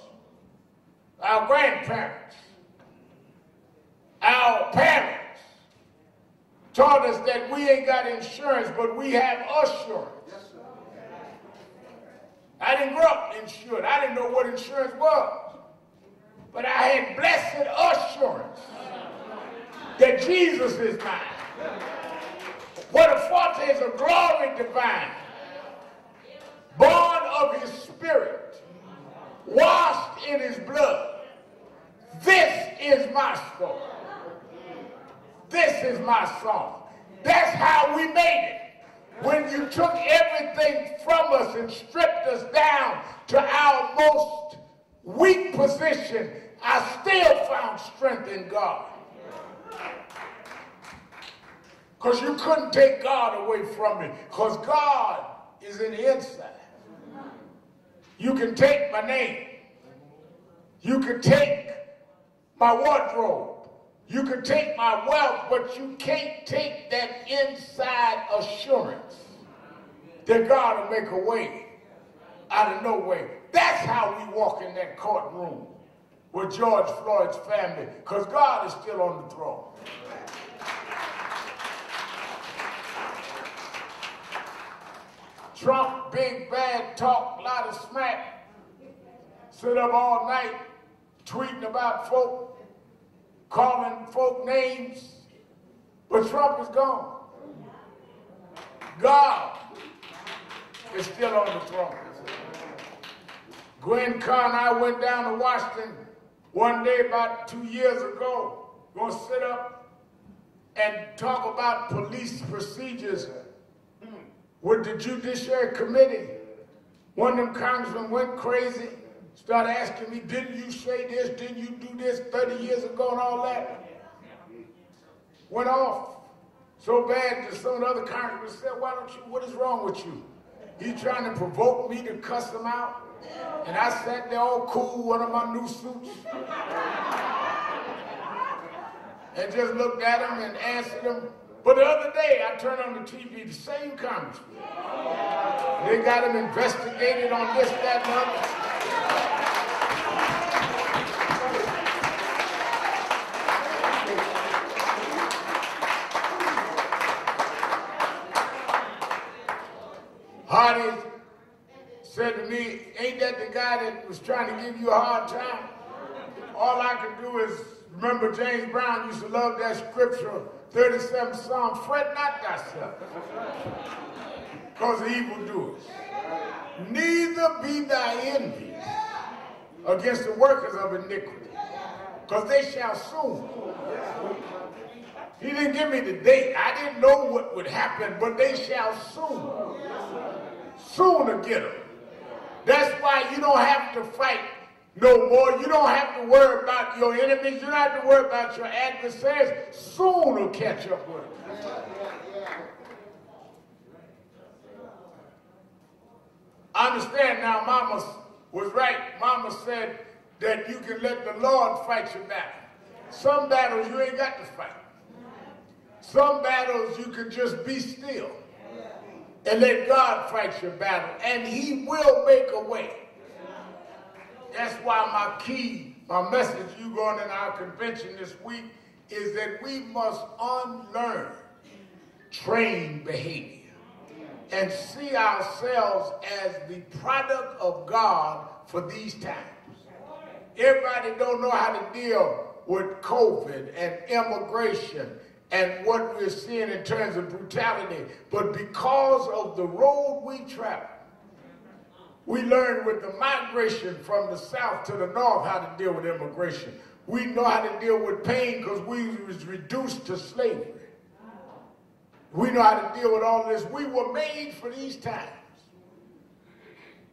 Our grandparents, our parents taught us that we ain't got insurance, but we have assurance. I didn't grow up insured. I didn't know what insurance was. But I had blessed assurance that Jesus is mine. What a foretaste of glory divine, born of his spirit, washed in his blood. This is my story. This is my song. That's how we made it. When you took everything from us and stripped us down to our most weak position, I still found strength in God. Because you couldn't take God away from me. Because God is in the inside. You can take my name. You can take my wardrobe. You can take my wealth, but you can't take that inside assurance that God will make a way out of no way. That's how we walk in that courtroom with George Floyd's family, because God is still on the throne. Trump, big, bad talk, lot of smack, sit up all night tweeting about folk, calling folk names, but Trump is gone. God is still on the throne. Gwen Carr and I went down to Washington one day about 2 years ago, going to sit up and talk about police procedures with the Judiciary Committee. One of them congressmen went crazy, started asking me, didn't you say this, didn't you do this 30 years ago and all that? Went off so bad that some of the other congressmen said, why don't you, what is wrong with you? He trying to provoke me to cuss him out? And I sat there all cool, one of my new suits, and just looked at him and answered him. But the other day, I turned on the TV, the same congressman. They got him investigated on this, that, and other. Hardy said to me, ain't that the guy that was trying to give you a hard time? All I could do is remember James Brown used to love that scripture, 37th Psalm, fret not thyself, because of evildoers. Neither be thy envious against the workers of iniquity, because they shall soon. He didn't give me the date. I didn't know what would happen, but they shall soon. Sooner get them. That's why you don't have to fight no more. You don't have to worry about your enemies. You don't have to worry about your adversaries. Soon will catch up with them. I understand now, Mama was right. Mama said that you can let the Lord fight your battle. Some battles you ain't got to fight. Some battles you can just be still and let God fight your battle, and he will make a way. That's why my message, you going in our convention this week, is that we must unlearn trained behavior and see ourselves as the product of God for these times. Everybody don't know how to deal with COVID and immigration and what we're seeing in terms of brutality, but because of the road we travel, we learned with the migration from the south to the north how to deal with immigration. We know how to deal with pain because we was reduced to slavery. We know how to deal with all this. We were made for these times.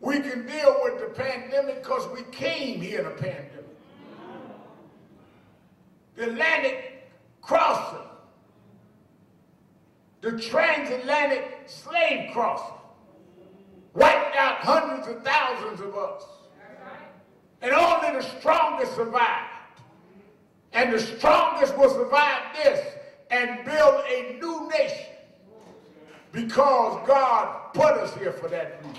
We can deal with the pandemic because we came here in a pandemic. The Atlantic crossing, the transatlantic slave crossing, wiped out hundreds of thousands of us. And only the strongest survived. And the strongest will survive this and build a new nation because God put us here for that reason.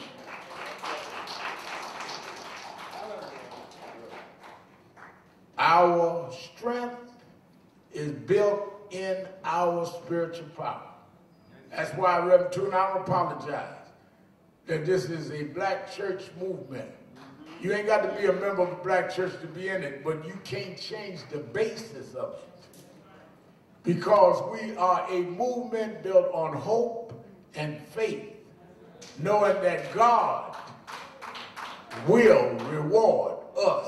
Our strength is built in our spiritual power. That's why, Reverend Toon, I don't apologize that this is a black church movement. You ain't got to be a member of a black church to be in it, but you can't change the basis of it. Because we are a movement built on hope and faith, knowing that God will reward us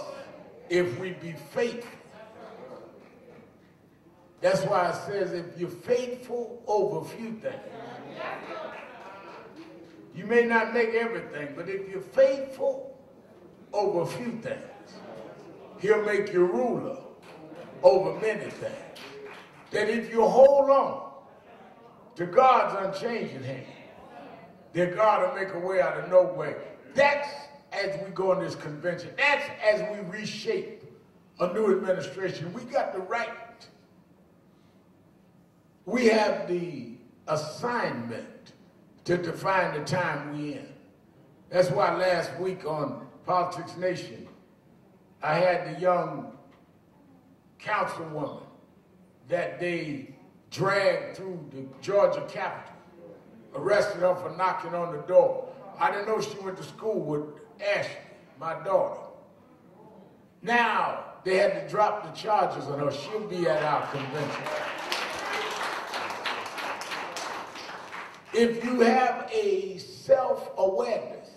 if we be faithful. That's why it says if you're faithful over a few things, you may not make everything, but if you're faithful over a few things, he'll make you ruler over many things. That if you hold on to God's unchanging hand, then God will make a way out of no way. That's as we go in this convention. That's as we reshape a new administration. We got the right. We have the assignment to define the time we in. That's why last week on Politics Nation, I had the young councilwoman that they dragged through the Georgia Capitol, arrested her for knocking on the door. I didn't know she went to school with Ashley, my daughter. Now, they had to drop the charges on her. She'll be at our convention. If you have a self-awareness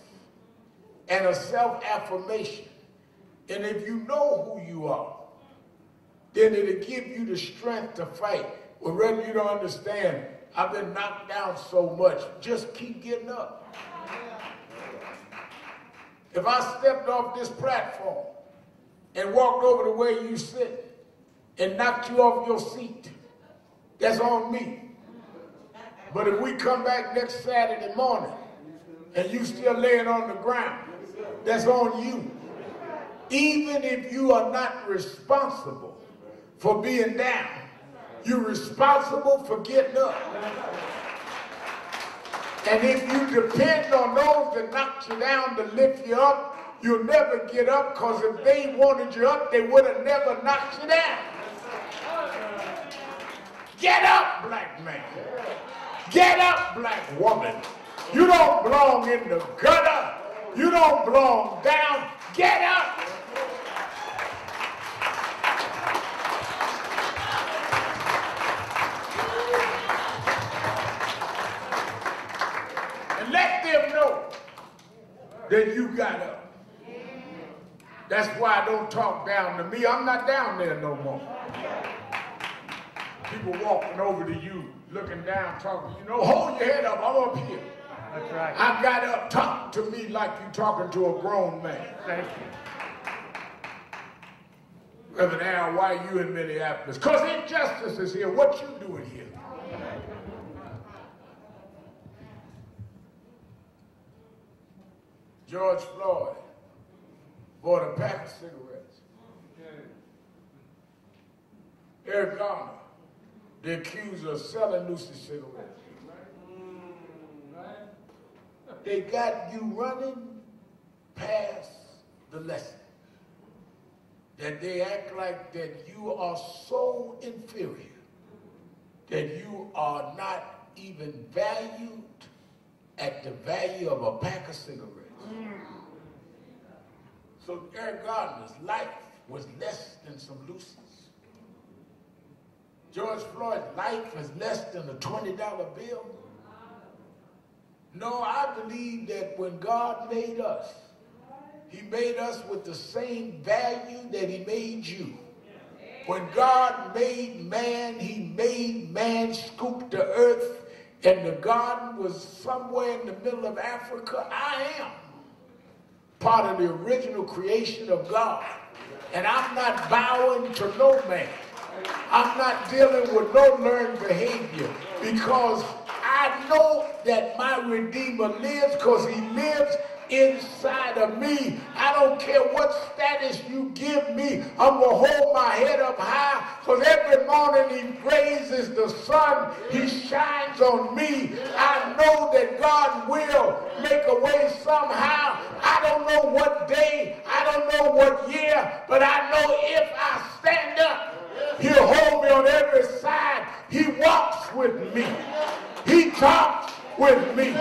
and a self-affirmation, and if you know who you are, then it'll give you the strength to fight. Well, whether you don't understand, I've been knocked down so much, just keep getting up. If I stepped off this platform and walked over the way you sit and knocked you off your seat, that's on me. But if we come back next Saturday morning and you still laying on the ground, that's on you. Even if you are not responsible for being down, you're responsible for getting up. And if you depend on those that knocked you down to lift you up, you'll never get up, because if they wanted you up, they would have never knocked you down. Get up, black man. Get up, black woman. You don't belong in the gutter. You don't belong down. Get up. And let them know that you got up. That's why I don't talk down to me. I'm not down there no more. People walking over to you, looking down, talking, hold your head up, I'm up here. That's right. I got up, talk to me like you talking to a grown man. Thank you. Reverend Al, why are you in Minneapolis? Because injustice is here. What you doing here? George Floyd bought a pack of cigarettes. Eric Garner, the accuser of selling Lucy cigarettes. They got you running past the lesson. That they act like that you are so inferior that you are not even valued at the value of a pack of cigarettes. So Eric Gardner's life was less than some Lucy's. George Floyd's life is less than a $20 bill. No, I believe that when God made us, he made us with the same value that he made you. When God made man, he made man scoop the earth and the garden was somewhere in the middle of Africa, I am part of the original creation of God. And I'm not bowing to no man. I'm not dealing with no learned behavior, because I know that my Redeemer lives, because he lives inside of me. I don't care what status you give me. I'm going to hold my head up high, because every morning he raises the sun. He shines on me. I know that God will make a way somehow. I don't know what day, I don't know what year, but I know if I stand up, he'll hold me on every side. He walks with me. He talks with me.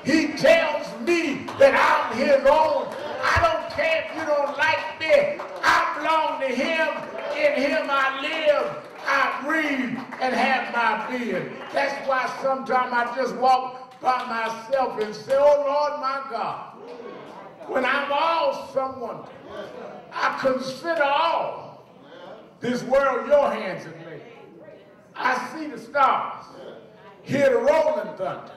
He tells me that I'm his own. I don't care if you don't like me. I belong to him. In him I live, I breathe, and have my being. That's why sometimes I just walk by myself and say, oh Lord my God, when I'm all someone, I consider all this world your hands have made. I see the stars, hear the rolling thunder,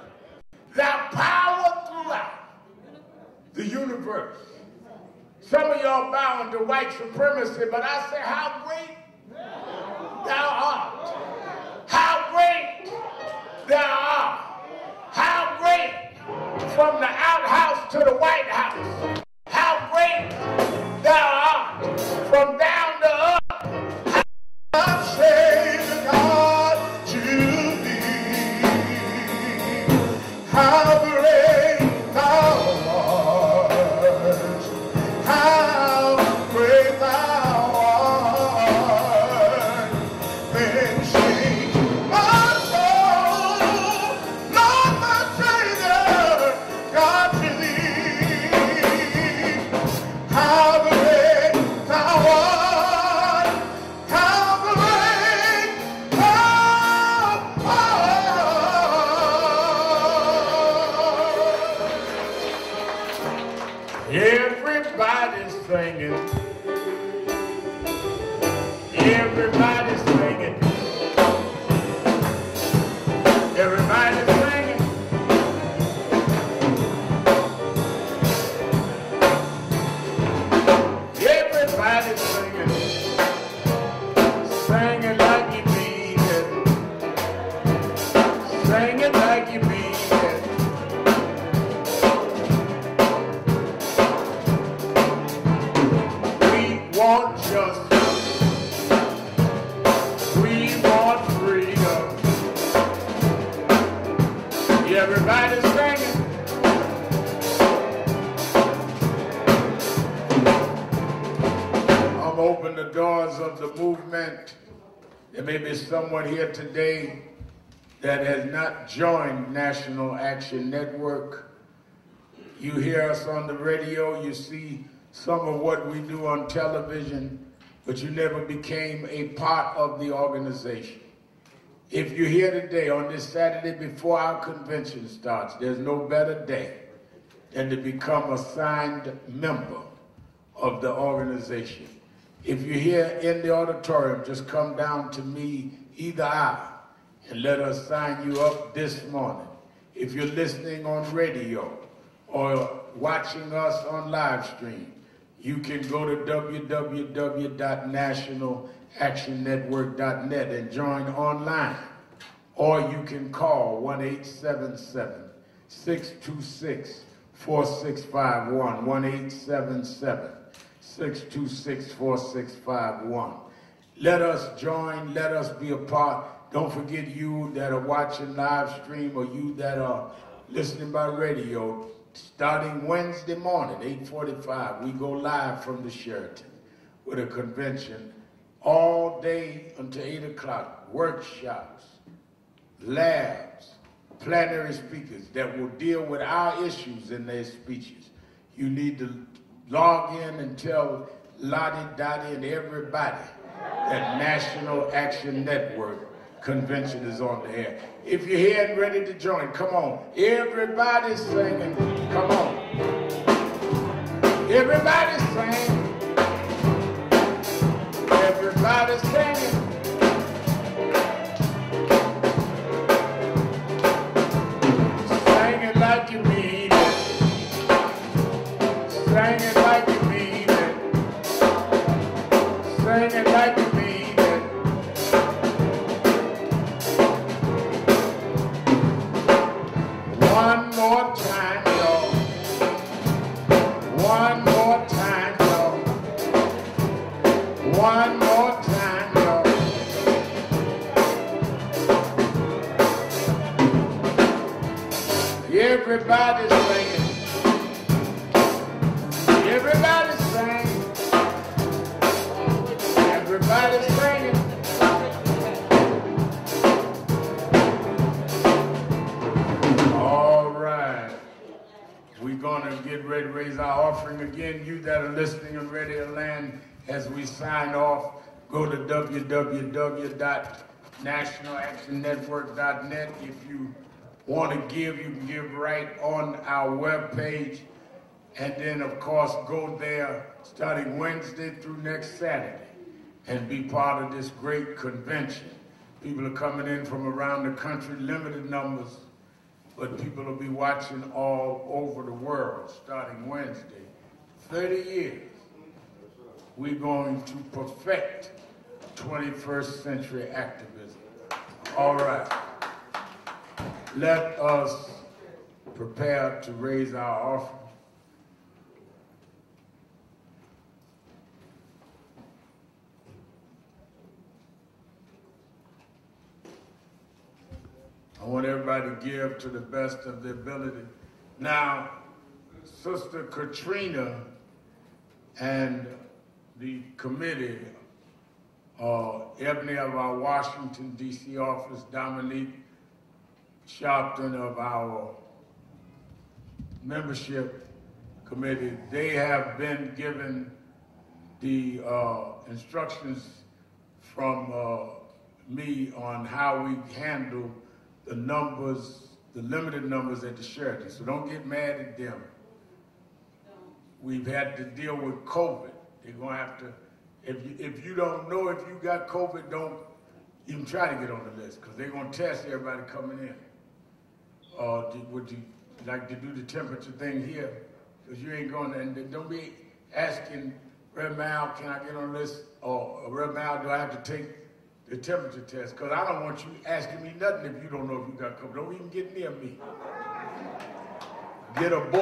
thy power throughout the universe. Some of y'all bowing to white supremacy, but I say, how great thou art. How great thou art. How great, from the outhouse to the White House. How great thou art, from down to up. I say to God to thee, how great thou art, how great thou art. Then sing my soul, Lord my Savior, God to thee, how great thou art, how great thou art. Everybody's singing. Everybody's singing. Everybody's singing. Everybody's singing. Singing like you mean it. Singing like you mean it. We want justice. We want freedom. Everybody's singing. I'm open the doors of the movement. There may be someone here today that has not joined National Action Network. You hear us on the radio, you see some of what we do on television, but you never became a part of the organization. If you're here today on this Saturday before our convention starts, there's no better day than to become a signed member of the organization. If you're here in the auditorium, just come down to me, either eye, and let us sign you up this morning. If you're listening on radio or watching us on live stream, you can go to www.nationalactionnetwork.net and join online. Or you can call 1-877-626-4651, 1-877-626-4651. Let us join, let us be a part. Don't forget, you that are watching live stream or you that are listening by radio, starting Wednesday morning, 8:45, we go live from the Sheraton with a convention all day until 8 o'clock. Workshops, labs, plenary speakers that will deal with our issues in their speeches. You need to log in and tell Lottie, Dottie, and everybody that National Action Network convention is on the air. If you're here and ready to join, come on. Everybody's singing. Come on. Everybody's singing. Everybody's singing. Sing it like you mean it. Sing it like you mean it. One more time, y'all. One more time, y'all. One more time, y'all. Everybody's singing. Everybody's singing. Everybody's singing. All right. We're going to get ready to raise our offering again. You that are listening on Radio Land, as we sign off, go to www.nationalactionnetwork.net. If you want to give, you can give right on our webpage. And then, of course, go there starting Wednesday through next Saturday and be part of this great convention. People are coming in from around the country, limited numbers, but people will be watching all over the world starting Wednesday. 30 years, we're going to perfect 21st century activism. All right. Let us prepare to raise our offering. I want everybody to give to the best of their ability. Now, Sister Katrina and the committee, Ebony of our Washington, D.C. office, Dominique Sharpton of our membership committee, they have been given the instructions from me on how we handle the numbers, the limited numbers at the Sheraton. So don't get mad at them. We've had to deal with COVID. They're gonna have to, if you don't know if you got COVID, don't even try to get on the list, because they're gonna test everybody coming in. Would you like to do the temperature thing here? Because you ain't going to, and don't be asking, Rev Mal, can I get on the list? Or Rev Mal, do I have to take the temperature test? Because I don't want you asking me nothing if you don't know if you got COVID. Don't even get near me. Get a boy.